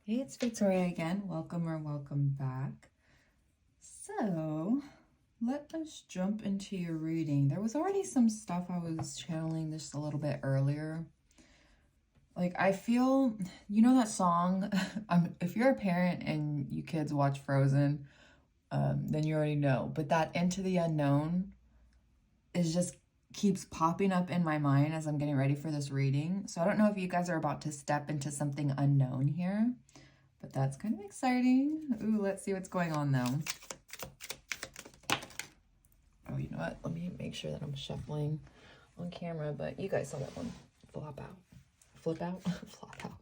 Hey, it's Victoria again. Welcome or welcome back. So, let us jump into your reading. There was already some stuff I was channeling just a little bit earlier. Like, I feel, you know that song? If you're a parent and you kids watch Frozen, then you already know. But that Into the Unknown is just keeps popping up in my mind as I'm getting ready for this reading. So I don't know if you guys are about to step into something unknown here. But that's kind of exciting. Ooh, let's see what's going on though. Oh, you know what? Let me make sure that I'm shuffling on camera, but you guys saw that one flop out. Flip out? Flop out.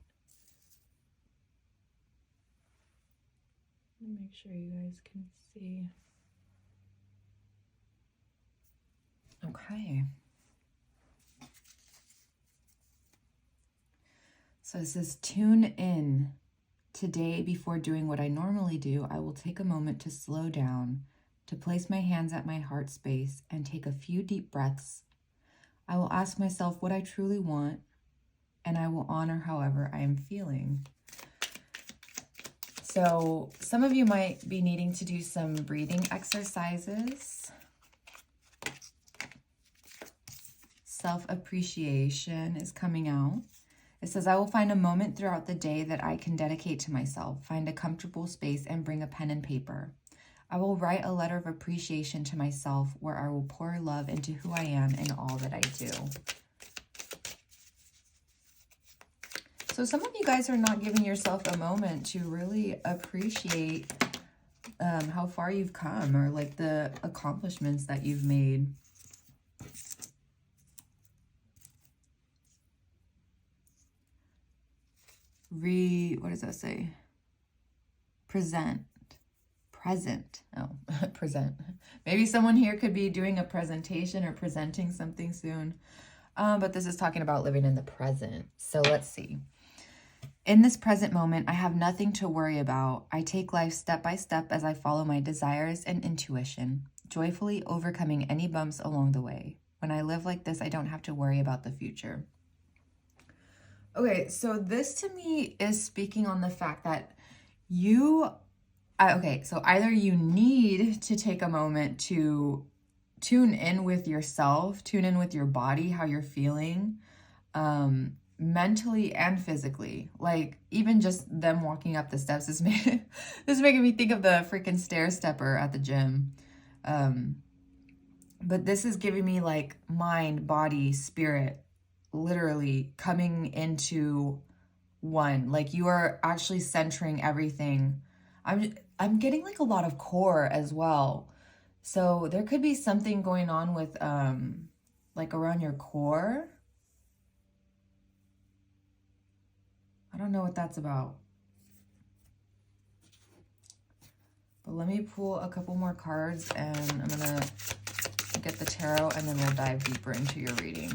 Let me make sure you guys can see. Okay. So it says, tune in. Today, before doing what I normally do, I will take a moment to slow down, to place my hands at my heart space and take a few deep breaths. I will ask myself what I truly want, and I will honor however I am feeling. So some of you might be needing to do some breathing exercises. Self-appreciation is coming out. It says, I will find a moment throughout the day that I can dedicate to myself, find a comfortable space, and bring a pen and paper. I will write a letter of appreciation to myself where I will pour love into who I am and all that I do. So some of you guys are not giving yourself a moment to really appreciate how far you've come or like the accomplishments that you've made. What does that say? Present. Oh, present. Maybe someone here could be doing a presentation or presenting something soon. But this is talking about living in the present. So let's see. In this present moment, I have nothing to worry about. I take life step by step as I follow my desires and intuition, joyfully overcoming any bumps along the way. When I live like this, I don't have to worry about the future. Okay, so this to me is speaking on the fact that so either you need to take a moment to tune in with yourself, tune in with your body, how you're feeling, mentally and physically. Like even just them walking up the steps is this is making me think of the freaking stair stepper at the gym. But this is giving me like mind, body, spirit, literally coming into one. Like you are actually centering everything. I'm getting like a lot of core as well. So there could be something going on with like around your core. I don't know what that's about. But let me pull a couple more cards and I'm gonna get the tarot and then we'll dive deeper into your reading.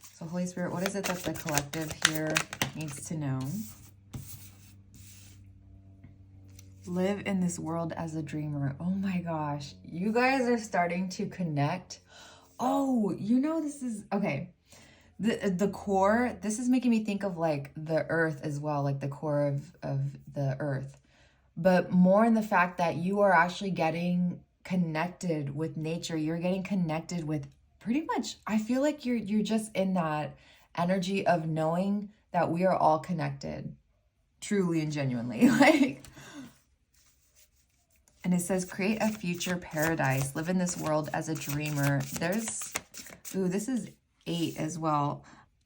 So Holy Spirit, what is it that the collective here needs to know? Live in this world as a dreamer. Oh my gosh, you guys are starting to connect. Oh, you know, this is, okay. The core, this is making me think of like the earth as well, like the core of the earth. But more in the fact that you are actually getting connected with nature. You're getting connected with pretty much, I feel like you're just in that energy of knowing that we are all connected, truly and genuinely. Like, and it says, create a future paradise. Live in this world as a dreamer. This is 8 as well.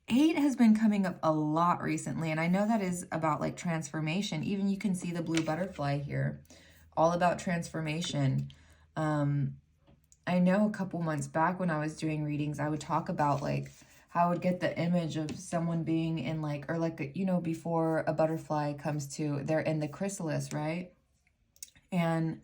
8 has been coming up a lot recently, and I know that is about like transformation. Even you can see the blue butterfly here, all about transformation. I know a couple months back when I was doing readings, I would talk about like how I would get the image of someone being in like, or like, you know, before a butterfly comes to, they're in the chrysalis, right? And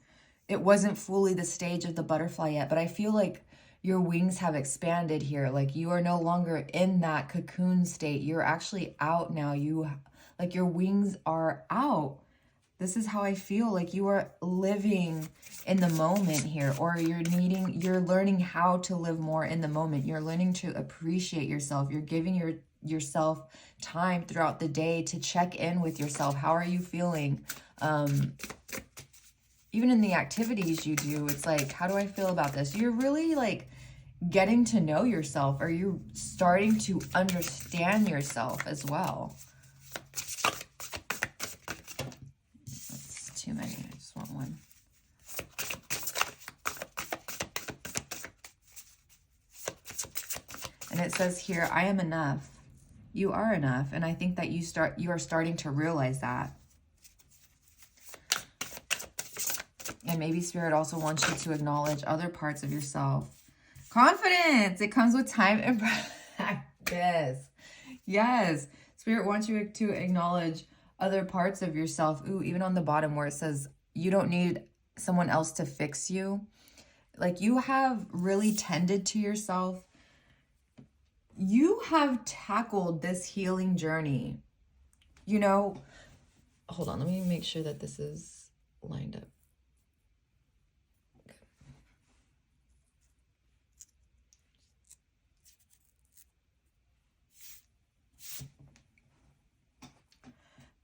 it wasn't fully the stage of the butterfly yet, but I feel like your wings have expanded here. Like you are no longer in that cocoon state. You're actually out now. Like your wings are out. This is how I feel. Like you are living in the moment here, or you're learning how to live more in the moment. You're learning to appreciate yourself. You're giving yourself time throughout the day to check in with yourself. How are you feeling? Even in the activities you do, it's like, how do I feel about this? You're really like getting to know yourself. Are you starting to understand yourself as well? That's too many. I just want one. And it says here, I am enough. You are enough. And I think that you are starting to realize that. And maybe Spirit also wants you to acknowledge other parts of yourself. Confidence. It comes with time and practice. Yes. Spirit wants you to acknowledge other parts of yourself. Ooh, even on the bottom where it says you don't need someone else to fix you. Like, you have really tended to yourself. You have tackled this healing journey. You know, hold on. Let me make sure that this is lined up.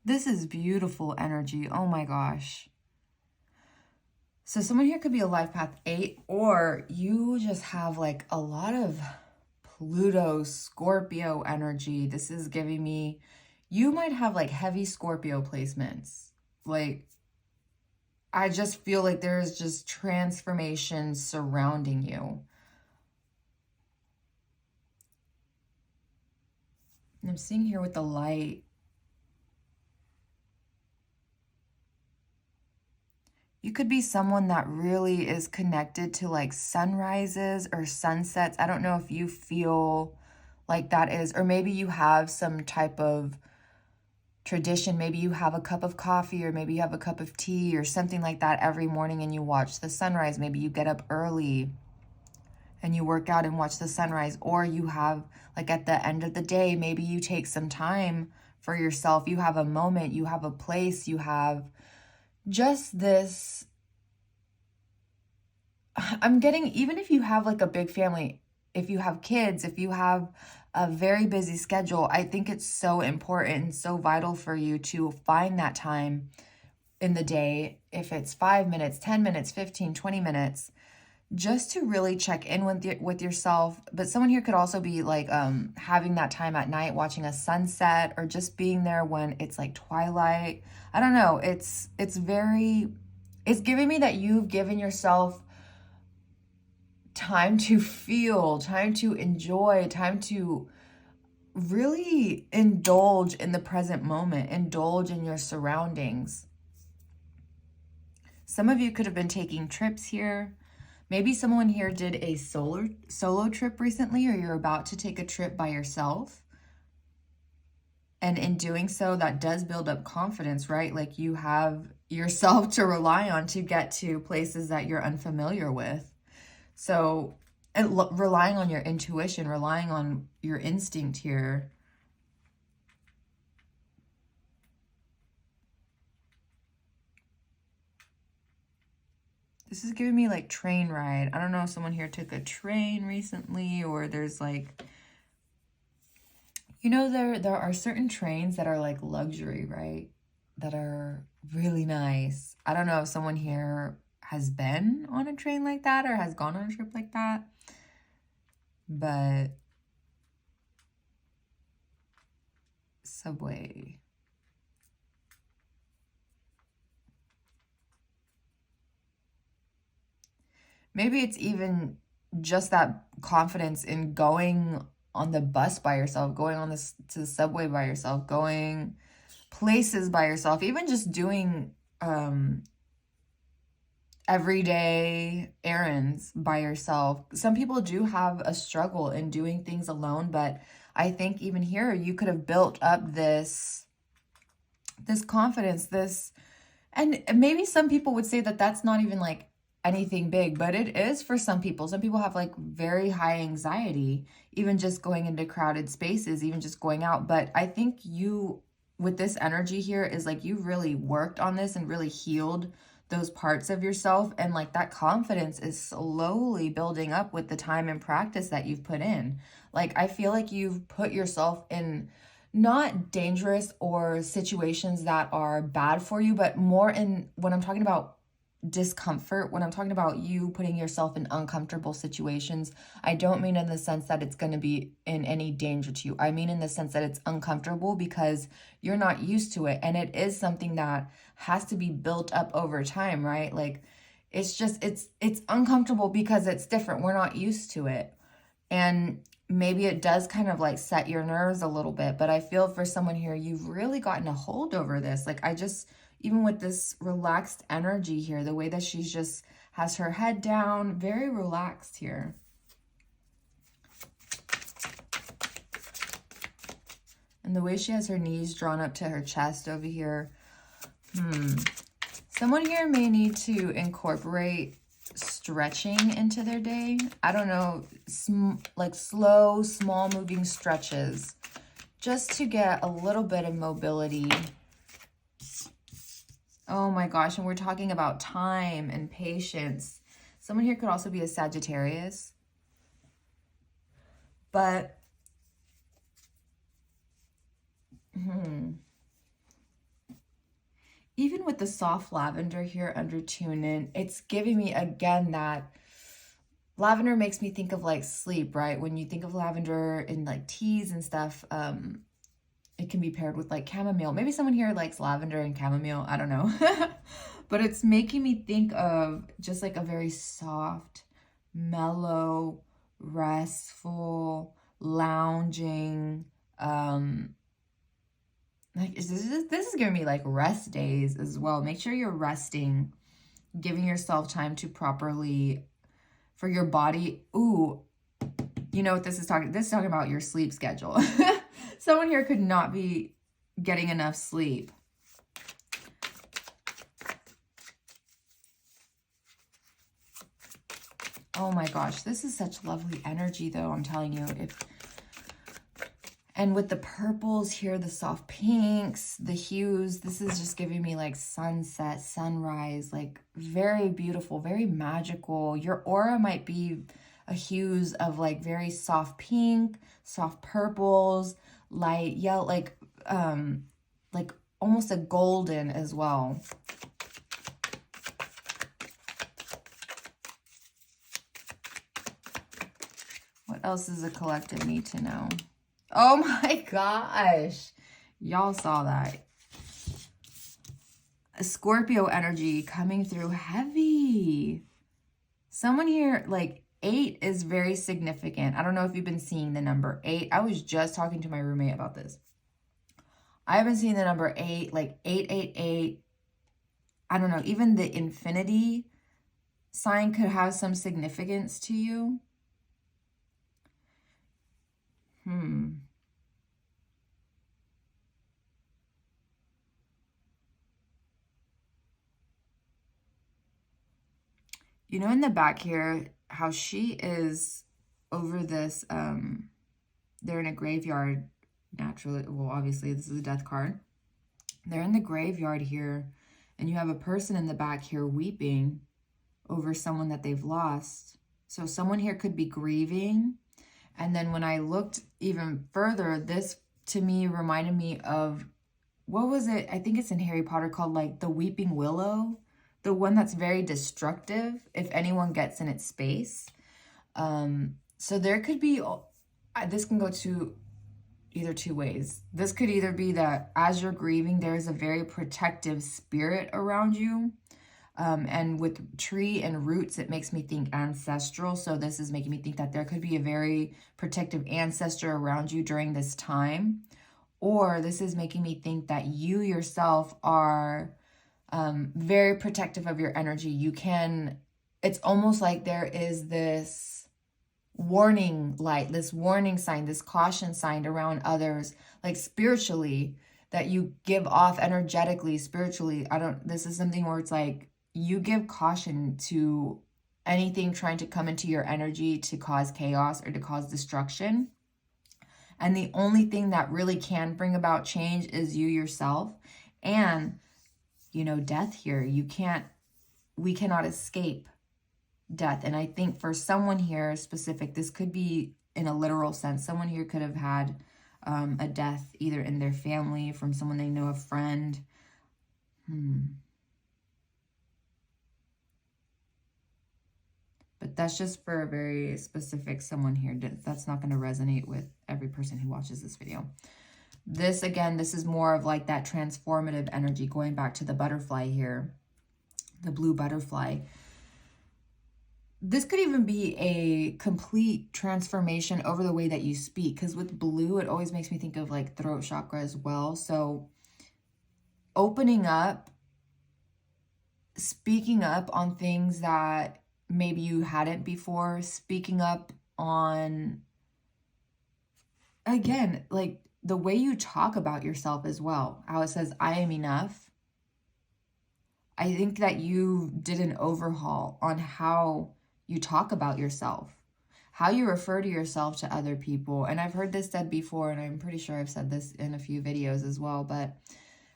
This is beautiful energy. Oh my gosh. So someone here could be a life path 8, or you just have like a lot of Pluto, Scorpio energy. This is giving me, you might have like heavy Scorpio placements. Like, I just feel like there's just transformation surrounding you. And I'm seeing here with the light, you could be someone that really is connected to like sunrises or sunsets. I don't know if you feel like that is, or maybe you have some type of tradition. Maybe you have a cup of coffee, or maybe you have a cup of tea or something like that every morning and you watch the sunrise. Maybe you get up early and you work out and watch the sunrise, or you have like at the end of the day, maybe you take some time for yourself. You have a moment, you have a place, you have just this, I'm getting, even if you have like a big family, if you have kids, if you have a very busy schedule, I think it's so important and so vital for you to find that time in the day, if it's 5 minutes, 10 minutes, 15, 20 minutes, just to really check in with yourself. But someone here could also be like having that time at night, watching a sunset, or just being there when it's like twilight. I don't know. It's giving me that you've given yourself time to feel, time to enjoy, time to really indulge in the present moment, indulge in your surroundings. Some of you could have been taking trips here. Maybe someone here did a solo trip recently, or you're about to take a trip by yourself. And in doing so, that does build up confidence, right? Like, you have yourself to rely on to get to places that you're unfamiliar with. So, and relying on your intuition, relying on your instinct here. This is giving me like train ride. I don't know if someone here took a train recently, or there's like, you know, there are certain trains that are like luxury, right? That are really nice. I don't know if someone here has been on a train like that or has gone on a trip like that, but subway. Maybe it's even just that confidence in going on the bus by yourself, going on to the subway by yourself, going places by yourself, even just doing everyday errands by yourself. Some people do have a struggle in doing things alone, but I think even here you could have built up this confidence, and maybe some people would say that that's not even like anything big, but it is for some people. Some people have like very high anxiety, even just going into crowded spaces, even just going out. But I think you, with this energy here, is like you really worked on this and really healed those parts of yourself. And like that confidence is slowly building up with the time and practice that you've put in. Like, I feel like you've put yourself in not dangerous or situations that are bad for you, but more in, when I'm talking about discomfort, when I'm talking about you putting yourself in uncomfortable situations, I don't mean in the sense that it's going to be in any danger to you. I mean in the sense that it's uncomfortable because you're not used to it, and it is something that has to be built up over time, right? Like, it's just it's uncomfortable because it's different. We're not used to it. And maybe it does kind of like set your nerves a little bit, but I feel for someone here, you've really gotten a hold over this. Like, I just, even with this relaxed energy here, the way that she's just has her head down, very relaxed here. And the way she has her knees drawn up to her chest over here. Someone here may need to incorporate stretching into their day. I don't know, like slow, small moving stretches, just to get a little bit of mobility. Oh my gosh, and we're talking about time and patience. Someone here could also be a Sagittarius. But, even with the soft lavender here under tune in, it's giving me again that lavender makes me think of like sleep, right? When you think of lavender in like teas and stuff, it can be paired with like chamomile. Maybe someone here likes lavender and chamomile, I don't know. But it's making me think of just like a very soft, mellow, restful, lounging, like, this is giving me like rest days as well. Make sure you're resting, giving yourself time to properly, for your body. Ooh, you know what this is talking? This is talking about your sleep schedule. Someone here could not be getting enough sleep. Oh my gosh, this is such lovely energy though, I'm telling you. And with the purples here, the soft pinks, the hues, this is just giving me like sunset, sunrise, like very beautiful, very magical. Your aura might be a hues of like very soft pink, soft purples, light yellow, like almost a golden as well. What else does the collective need to know? Oh my gosh. Y'all saw that. A Scorpio energy coming through heavy. Someone here, like 8 is very significant. I don't know if you've been seeing the number 8. I was just talking to my roommate about this. I've been seeing the number 8, like 888. I don't know, even the infinity sign could have some significance to you. You know, in the back here, how she is over this, they're in a graveyard, naturally. Well, obviously, this is a death card. They're in the graveyard here, and you have a person in the back here weeping over someone that they've lost. So someone here could be grieving. And then when I looked even further, this to me reminded me of, what was it? I think it's in Harry Potter called like the Weeping Willow. The one that's very destructive if anyone gets in its space. So there could be, this can go to either two ways. This could either be that as you're grieving, there is a very protective spirit around you. And with tree and roots, it makes me think ancestral. So this is making me think that there could be a very protective ancestor around you during this time. Or this is making me think that you yourself are very protective of your energy. You can, it's almost like there is this warning light, this warning sign, this caution sign around others, like spiritually, that you give off energetically, spiritually. This is something where it's like, you give caution to anything trying to come into your energy to cause chaos or to cause destruction. And the only thing that really can bring about change is you yourself. And, you know, death here, you can't we cannot escape death. And I think for someone here specific, this could be in a literal sense. Someone here could have had a death either in their family, from someone they know, a friend. But that's just for a very specific someone here. That's not going to resonate with every person who watches this video. This, again, this is more of like that transformative energy, going back to the butterfly here, the blue butterfly. This could even be a complete transformation over the way that you speak, because with blue, it always makes me think of like throat chakra as well. So opening up, speaking up on things that maybe you hadn't before, speaking up on, again, like the way you talk about yourself as well, how it says, I am enough. I think that you did an overhaul on how you talk about yourself, how you refer to yourself to other people. And I've heard this said before, and I'm pretty sure I've said this in a few videos as well, but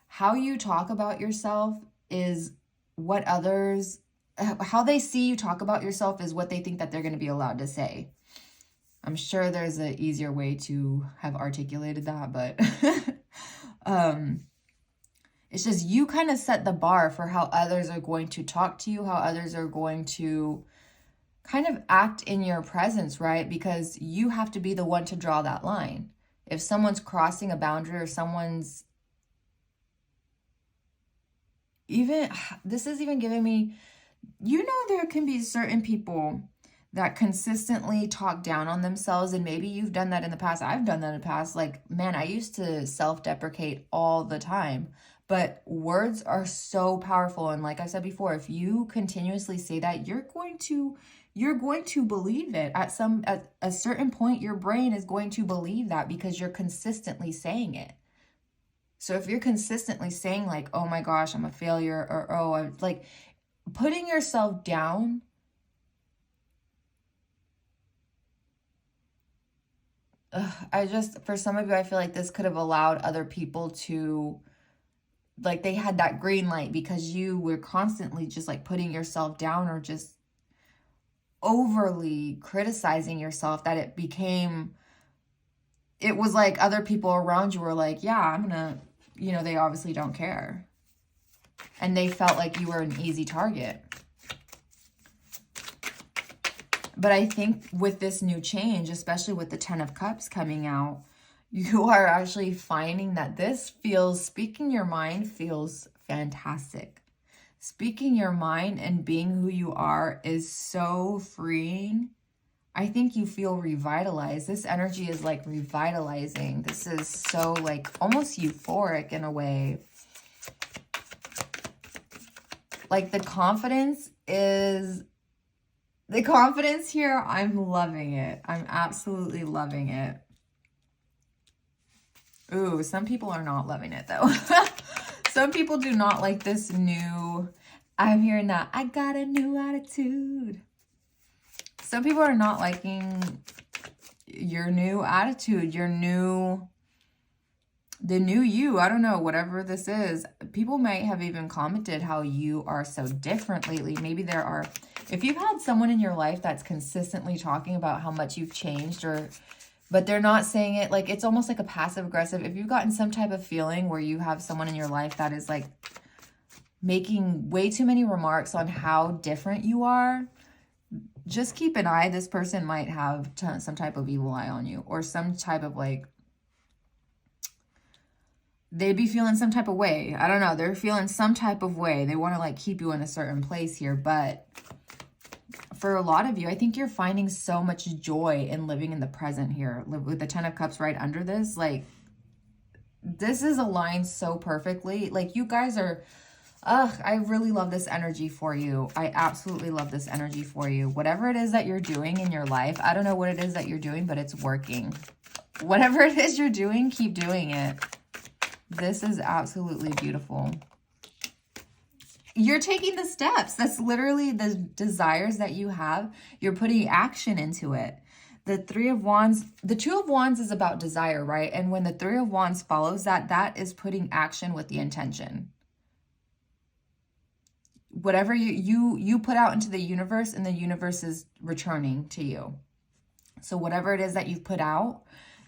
how you talk about yourself is what others, how they see you talk about yourself is what they think that they're going to be allowed to say. I'm sure there's an easier way to have articulated that, but it's just you kind of set the bar for how others are going to talk to you, how others are going to kind of act in your presence, right? Because you have to be the one to draw that line. If someone's crossing a boundary, or someone's even, this is even giving me, you know, there can be certain people that consistently talk down on themselves, and maybe you've done that in the past. I've done that in the past. Like, man, I used to self-deprecate all the time, but words are so powerful. And like I said before, if you continuously say that, you're going to believe it. At a certain point, your brain is going to believe that because you're consistently saying it. So if you're consistently saying like, oh my gosh, I'm a failure, or oh, I'm like putting yourself down, for some of you, I feel like this could have allowed other people to, like, they had that green light because you were constantly just like putting yourself down, or just overly criticizing yourself, that it was like other people around you were like, yeah, I'm gonna, you know, they obviously don't care. And they felt like you were an easy target. But I think with this new change, especially with the 10 of Cups coming out, you are actually finding that speaking your mind feels fantastic. Speaking your mind and being who you are is so freeing. I think you feel revitalized. This energy is like revitalizing. This is so like almost euphoric in a way. Like the confidence here, I'm loving it. I'm absolutely loving it. Ooh, some people are not loving it though. Some people do not like this new, I'm hearing that, I got a new attitude. Some people are not liking your new attitude, the new you. I don't know, whatever this is. People might have even commented how you are so different lately. Maybe if you've had someone in your life that's consistently talking about how much you've changed, but they're not saying it, like it's almost like a passive aggressive. If you've gotten some type of feeling where you have someone in your life that is like making way too many remarks on how different you are, just keep an eye. This person might have some type of evil eye on you, or some type of like, they'd be feeling some type of way. I don't know. They're feeling some type of way. They want to like keep you in a certain place here. But for a lot of you, I think you're finding so much joy in living in the present here. With the 10 of Cups right under this, like this is aligned so perfectly. Like you guys are, I really love this energy for you. I absolutely love this energy for you. Whatever it is that you're doing in your life, I don't know what it is that you're doing, but it's working. Whatever it is you're doing, keep doing it. This is absolutely beautiful. You're taking the steps. That's literally the desires that you have. You're putting action into it. The 3 of Wands, the 2 of Wands is about desire, right? And when the 3 of Wands follows that, that is putting action with the intention. whatever you put out into the universe, and the universe is returning to you. So whatever it is that you've put out,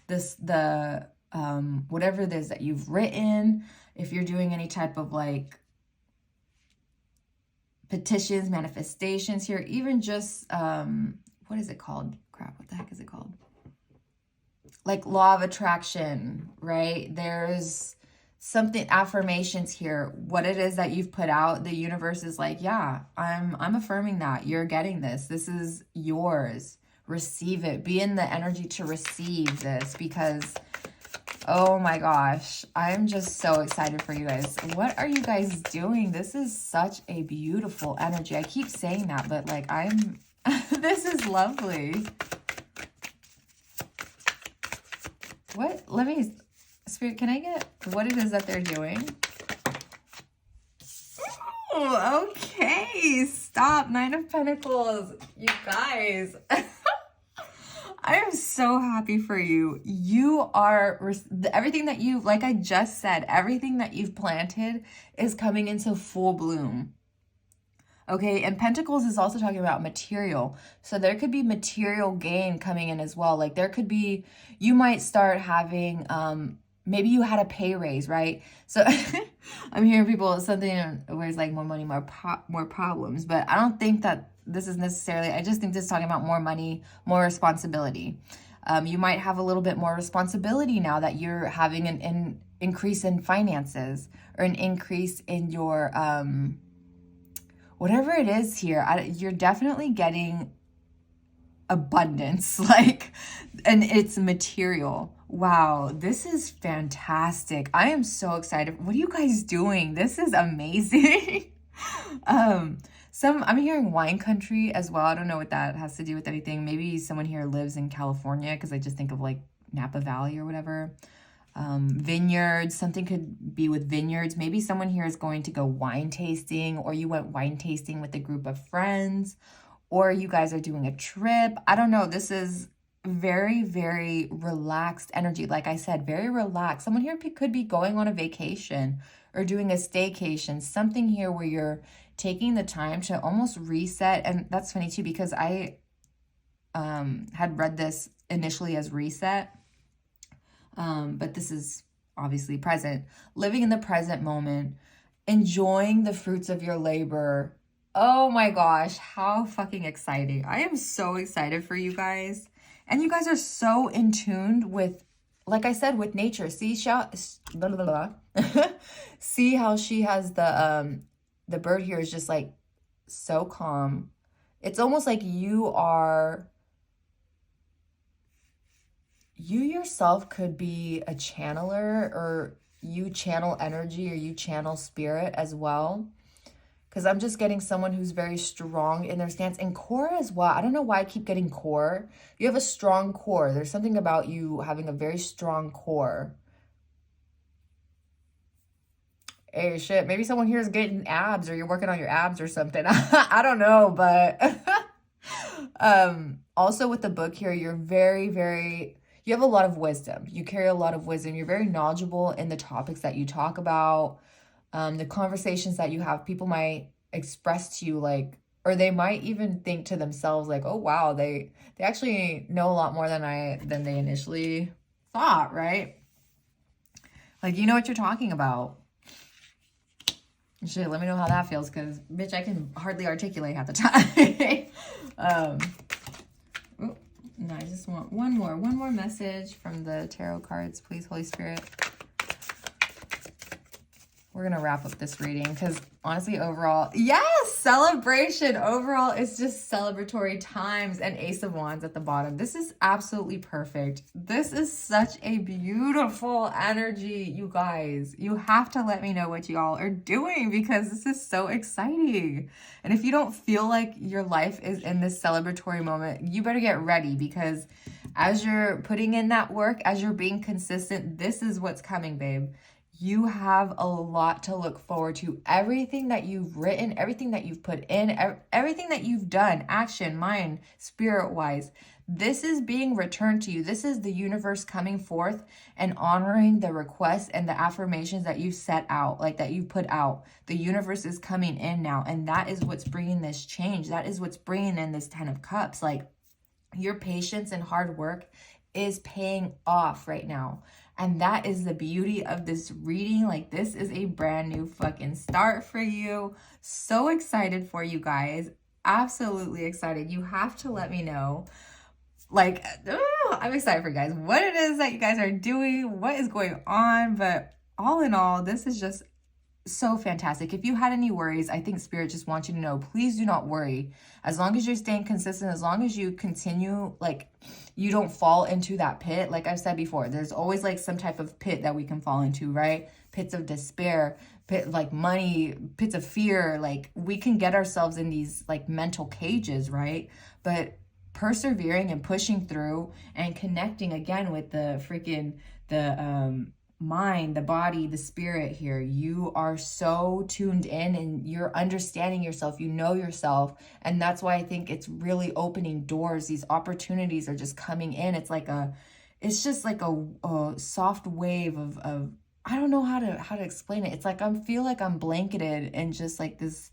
whatever it is that you've written, if you're doing any type of like petitions, manifestations here, even just, what is it called? Crap, what the heck is it called? Like law of attraction, right? There's something, affirmations here. What it is that you've put out, the universe is like, yeah, I'm affirming that. You're getting this. This is yours. Receive it. Be in the energy to receive this, because oh my gosh, I'm just so excited for you guys. What are you guys doing? This is such a beautiful energy. I keep saying that, but like this is lovely. What? Let me, Spirit, can I get what it is that they're doing? Oh, okay. Stop. 9 of Pentacles. You guys. I am so happy for you. You are, everything that you, like I just said, everything that you've planted is coming into full bloom. Okay, and Pentacles is also talking about material. So there could be material gain coming in as well. Like there could be, you might start having, maybe you had a pay raise, right? So I'm hearing people, something where it's like more money, more problems. But I don't think that this is necessarily, I just think this is talking about more money, more responsibility. You might have a little bit more responsibility now that you're having an increase in finances, or an increase in your, whatever it is here. You're definitely getting abundance, like, and it's material. Wow, this is fantastic. I am so excited. What are you guys doing? This is amazing. I'm hearing wine country as well. I don't know what that has to do with anything. Maybe someone here lives in California, because I just think of like Napa Valley or whatever. Vineyards, something could be with vineyards. Maybe someone here is going to go wine tasting, or you went wine tasting with a group of friends, or you guys are doing a trip. I don't know. This is very, very relaxed energy. Like I said, very relaxed. Someone here could be going on a vacation or doing a staycation, something here where you're taking the time to almost reset. And that's funny too, because I had read this initially as reset, but this is obviously present. Living in the present moment, enjoying the fruits of your labor. Oh my gosh, how fucking exciting. I am so excited for you guys. And you guys are so in tune with, like I said, with nature. See, blah, blah, blah. See how she has the bird here is just like so calm. It's almost like you yourself could be a channeler, or you channel energy, or you channel spirit as well. Because I'm just getting someone who's very strong in their stance. And core as well. I don't know why I keep getting core. You have a strong core. There's something about you having a very strong core. Hey, shit. Maybe someone here is getting abs, or you're working on your abs or something. I don't know, but... also with the book here, you're very, very... You have a lot of wisdom. You carry a lot of wisdom. You're very knowledgeable in the topics that you talk about. The conversations that you have, people might express to you like, or they might even think to themselves like, oh wow, they actually know a lot more than they initially thought, right? Like, you know what you're talking about. Shit, let me know how that feels, because bitch, I can hardly articulate half the time. No, I just want one more message from the tarot cards, please, Holy Spirit. We're going to wrap up this reading because honestly, overall, yes, celebration. Overall, it's just celebratory times, and Ace of Wands at the bottom. This is absolutely perfect. This is such a beautiful energy, you guys. You have to let me know what y'all are doing, because this is so exciting. And if you don't feel like your life is in this celebratory moment, you better get ready, because as you're putting in that work, as you're being consistent, this is what's coming, babe. you have a lot to look forward to. Everything that you've written, everything that you've put in, everything that you've done, action, mind, spirit-wise, this is being returned to you. This is the universe coming forth and honoring the requests and the affirmations that you set out, like that you put out. The universe is coming in now, and that is what's bringing this change. That is what's bringing in this 10 of Cups. Like, your patience and hard work is paying off right now. And that is the beauty of this reading. Like, this is a brand new fucking start for you. So excited for you guys. Absolutely excited. You have to let me know. Like, I'm excited for you guys. What it is that you guys are doing. What is going on. But all in all, this is just so fantastic. If you had any worries, I think Spirit just wants you to know, please do not worry. As long as you're staying consistent, as long as you continue, like, you don't fall into that pit. Like I've said before, there's always like some type of pit that we can fall into, right? Pits of despair, like money, pits of fear. Like, we can get ourselves in these like mental cages, right? But persevering and pushing through and connecting again with the freaking, the mind, the body, the spirit here. You are so tuned in and you're understanding yourself, you know yourself. And that's why I think it's really opening doors. These opportunities are just coming in. It's just like a soft wave of I don't know how to explain it. It's like I feel like I'm blanketed in just like this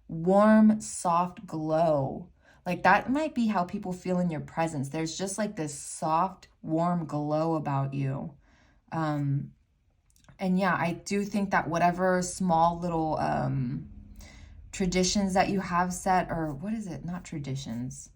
warm, soft glow. Like, that might be how people feel in your presence. There's just like this soft, warm glow about you. And yeah, I do think that whatever small little traditions that you have set, or what is it? Not traditions.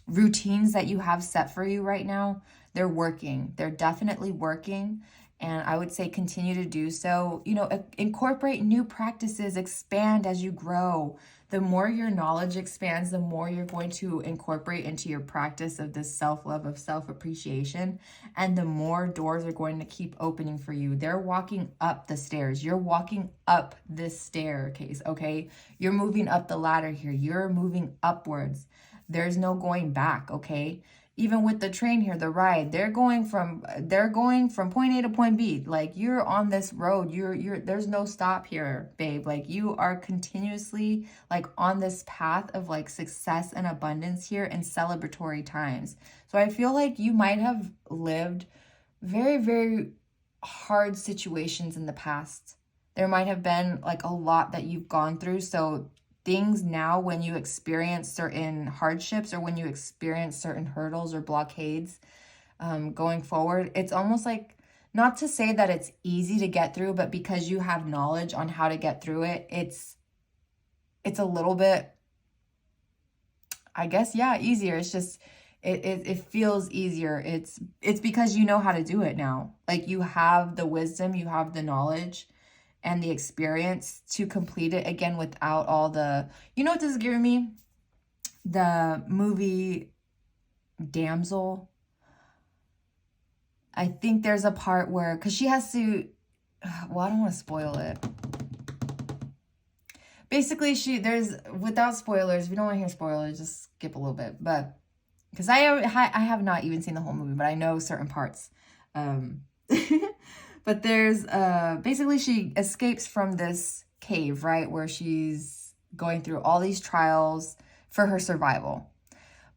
Routines that you have set for you right now, they're working. They're definitely working. And I would say continue to do so. You know, incorporate new practices, expand as you grow. The more your knowledge expands, the more you're going to incorporate into your practice of this self-love, of self-appreciation, and the more doors are going to keep opening for you. They're walking up the stairs. You're walking up this staircase, okay? You're moving up the ladder here. You're moving upwards. There's no going back, okay? Even with the train here, the ride, they're going from point A to point B. Like, you're on this road. There's no stop here, babe. Like, you are continuously like on this path of like success and abundance here in celebratory times. So I feel like you might have lived very, very hard situations in the past. There might have been like a lot that you've gone through. So things now, when you experience certain hardships or when you experience certain hurdles or blockades going forward, it's almost like, not to say that it's easy to get through, but because you have knowledge on how to get through it, it's a little bit, I guess, yeah, easier. It's just, it feels easier. It's because you know how to do it now. Like, you have the wisdom, you have the knowledge and the experience to complete it, again, without all the, you know what this is giving me? The movie Damsel. I think there's a part where, because she has to, well, I don't want to spoil it. Basically, without spoilers, if you don't want to hear spoilers, just skip a little bit. But, because I have not even seen the whole movie, but I know certain parts. But there's, basically she escapes from this cave, right? Where she's going through all these trials for her survival.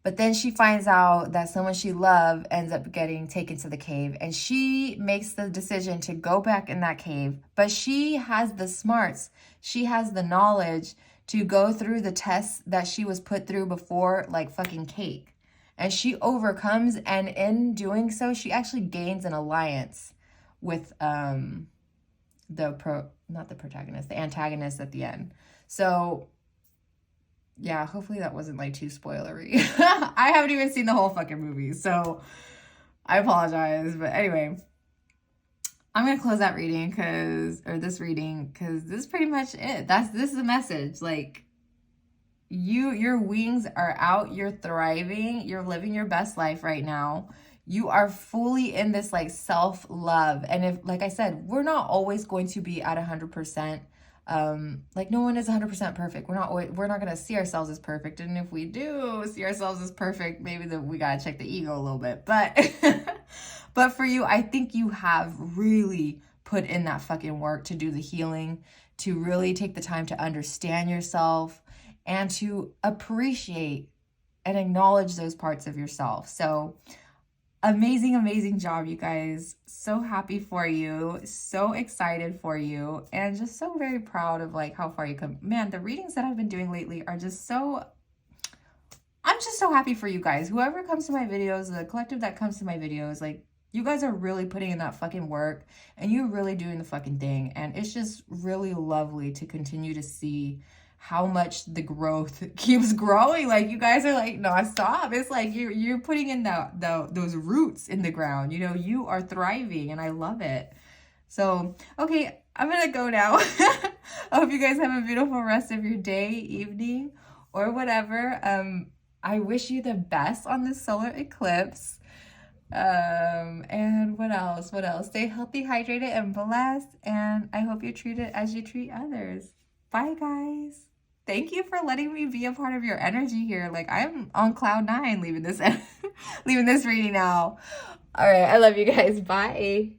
But then she finds out that someone she loved ends up getting taken to the cave. And she makes the decision to go back in that cave. But she has the smarts. She has the knowledge to go through the tests that she was put through before, like fucking cake. And she overcomes, and in doing so, she actually gains an alliance with the antagonist at the end. So yeah, hopefully that wasn't like too spoilery. I haven't even seen the whole fucking movie, so I apologize. But anyway, I'm gonna close that reading because this is pretty much it. This is the message. Like, your wings are out, you're thriving, you're living your best life right now. You are fully in this like self-love. And if, like I said, we're not always going to be at 100%. Like, no one is 100% perfect. We're not going to see ourselves as perfect. And if we do see ourselves as perfect, maybe we got to check the ego a little bit. But, but for you, I think you have really put in that fucking work to do the healing, to really take the time to understand yourself and to appreciate and acknowledge those parts of yourself. So amazing, amazing job, you guys. So happy for you, so excited for you, and just so very proud of like how far you come. Man, the readings that I've been doing lately are just so, I'm just so happy for you guys. Whoever comes to my videos, the collective that comes to my videos, like, you guys are really putting in that fucking work and you're really doing the fucking thing. And it's just really lovely to continue to see how much the growth keeps growing. Like, you guys are like nonstop. It's like you're putting in those roots in the ground. You know, you are thriving and I love it. So, okay, I'm gonna go now. I hope you guys have a beautiful rest of your day, evening, or whatever. I wish you the best on this solar eclipse. And what else? Stay healthy, hydrated, and blessed. And I hope you treat it as you treat others. Bye, guys. Thank you for letting me be a part of your energy here. Like, I'm on cloud 9 leaving this leaving this reading now. All right, I love you guys. Bye.